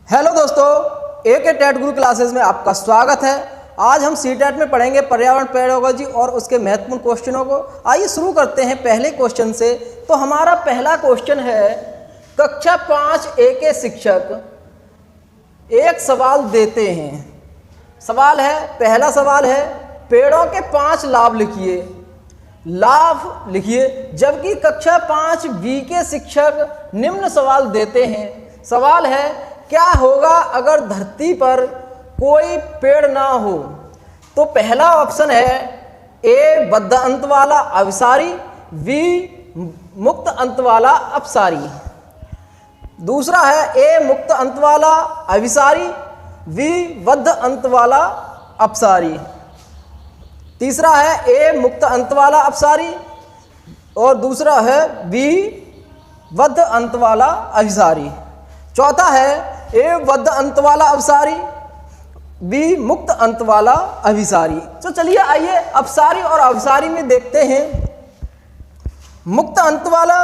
Hello दोस्तों, ए के TET गुरु classes में आपका स्वागत है। आज हम सी टेट में पढ़ेंगे पर्यावरण पेडोलॉजी और उसके महत्वपूर्ण क्वेश्चनों को। आइए शुरू करते हैं पहले क्वेश्चन से। तो हमारा पहला क्वेश्चन है, कक्षा 5 ए के शिक्षक एक सवाल देते हैं। सवाल है, पहला सवाल है, पेड़ों के 5 लाभ लिखिए। लाभ लिखिए। जबकि कक्षा 5 बी के शिक्षक निम्न सवाल देते हैं। सवाल है, क्या होगा अगर धरती पर कोई पेड़ ना हो? तो पहला ऑप्शन है ए बद्ध अंत वाला अभिसारी, बी मुक्त अंत वाला अपसारी। दूसरा है ए मुक्त अंत वाला अभिसारी, बी बद्ध अंत वाला अपसारी। तीसरा है ए मुक्त अंत वाला अपसारी और दूसरा है बी बद्ध अंत वाला अभिसारी। चौथा है ए बद्ध अंत वाला अपसारी, बी मुक्त अंत वाला अभिसारी। तो चलिए आइए अपसारी और अभिसारी में देखते हैं। मुक्त अंत वाला,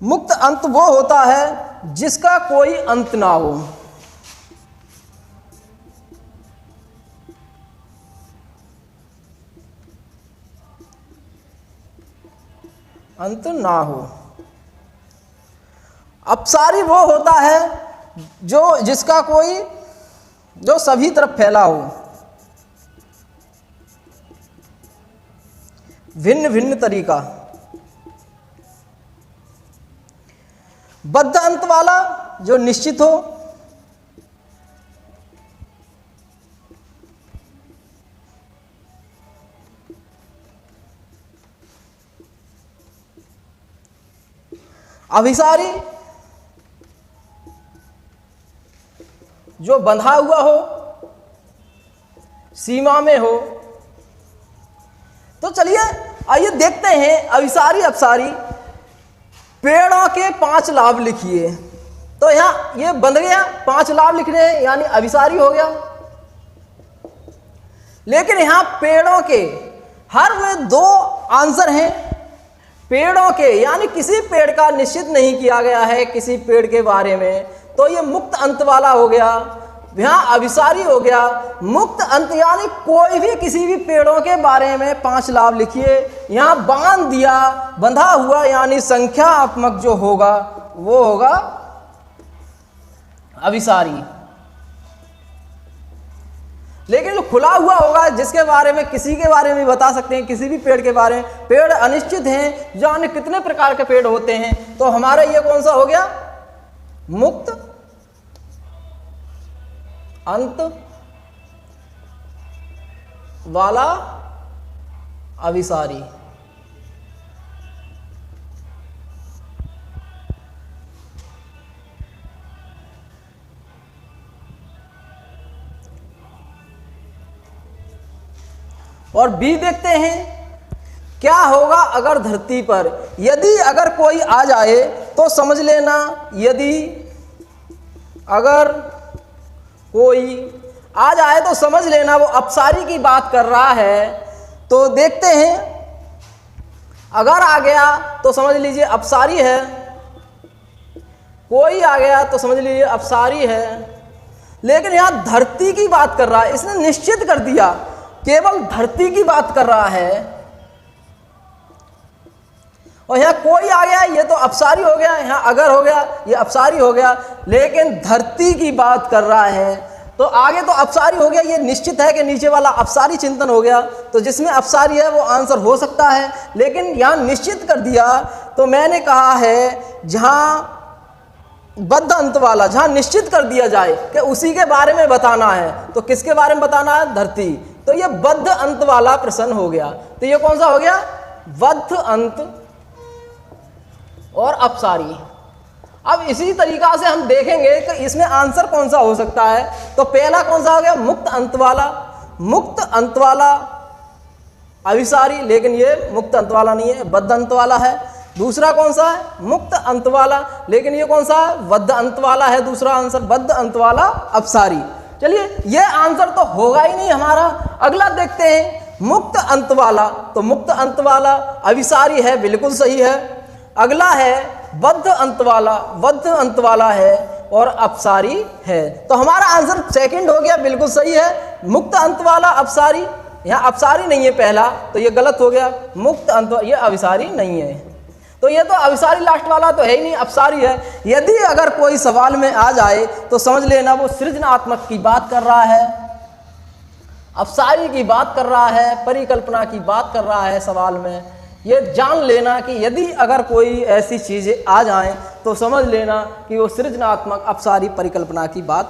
मुक्त अंत वो होता है जिसका कोई अंत ना हो। अंत ना हो। अपसारी वो होता है जो सभी तरफ फैला हो, भिन्न भिन्न तरीका। बद्ध अंत वाला जो निश्चित हो। अभिसारी जो बंधा हुआ हो, सीमा में हो। तो चलिए आइए देखते हैं अभिसारी अपसारी। पेड़ों के 5 लाभ लिखिए। तो यहां ये बंध गया, 5 लाभ लिख रहे हैं यानी अभिसारी हो गया। लेकिन यहां पेड़ों के हर में 2 आंसर हैं। पेड़ों के यानी किसी पेड़ का निश्चित नहीं किया गया है किसी पेड़ के बारे में, तो ये मुक्त अंत वाला हो गया। यहाँ अभिसारी हो गया। मुक्त अंत यानी कोई भी किसी भी पेड़ों के बारे में 5 लाभ लिखिए। यहाँ बांध दिया, बंधा हुआ यानी संख्यात्मक जो होगा वो होगा अभिसारी। लेकिन जो खुला हुआ होगा जिसके बारे में किसी के बारे में बता सकते हैं, किसी भी पेड़ के बारे में, पेड़ अनिश्चित हैं, जाने कितने प्रकार के पेड़ होते हैं, तो हमारा ये कौन सा हो गया? मुक्त अंत वाला अभिसारी। और बी देखते हैं, क्या होगा अगर धरती पर, यदि अगर कोई आ जाए तो समझ लेना, यदि अगर कोई आ जाए तो समझ लेना वो अपसारी की बात कर रहा है। तो देखते हैं, अगर आ गया तो समझ लीजिए अपसारी है, कोई आ गया तो समझ लीजिए अपसारी है। लेकिन यहां धरती की बात कर रहा है, इसने निश्चित कर दिया, केवल धरती की बात कर रहा है। और यहां कोई आ गया ये तो अपसारी हो गया, यहां अगर हो गया ये अपसारी हो गया। लेकिन धरती की बात कर रहा है तो आगे तो अपसारी हो गया, ये निश्चित है कि नीचे वाला अपसारी चिंतन हो गया। तो जिसमें अपसारी है वो आंसर हो सकता है, लेकिन यहां निश्चित कर दिया। तो मैंने कहा है जहां बद्ध अंत वाला, जहां निश्चित कर दिया जाए कि उसी के बारे में बताना है, तो किसके बारे में बताना है? धरती। तो ये बद्ध अंत वाला प्रश्न हो गया। तो ये कौन सा हो गया? बद्ध अंत और अपसारी। अब इसी तरीका से हम देखेंगे कि इसमें आंसर कौन सा हो सकता है। तो पहला कौन सा हो गया? मुक्त अंत वाला। मुक्त अंत वाला अभिसारी, लेकिन ये मुक्त अंत वाला नहीं है, बद्ध अंत वाला है। दूसरा कौन सा है? मुक्त अंत वाला, लेकिन ये कौन सा है? बद्ध अंत वाला है। दूसरा आंसर बद्ध अंत वाला अपसारी। चलिए ये आंसर तो होगा ही नहीं हमारा। अगला देखते हैं, मुक्त अंत वाला। तो मुक्त अंत वाला अभिसारी है, बिल्कुल सही है। अगला है बद्ध अंत वाला है और अपसारी है। तो हमारा आंसर सेकंड हो गया, बिल्कुल सही है, मुक्त अंत वाला अपसारी। यहाँ अपसारी नहीं है पहला, तो ये गलत हो गया, मुक्त अंत, ये अभिसारी नहीं है। तो ये तो अभिसारी लास्ट वाला तो है ही नहीं, अपसारी है। यदि अगर कोई सवाल में आ जाए तो समझ लेना वो सृजनात्मक की बात कर रहा है, अपसारी की बात कर रहा है, परिकल्पना की बात कर रहा है सवाल में। ये जान लेना कि यदि अगर कोई ऐसी चीज़ें आ जाएं तो समझ लेना कि वो सृजनात्मक अपसारी परिकल्पना की बात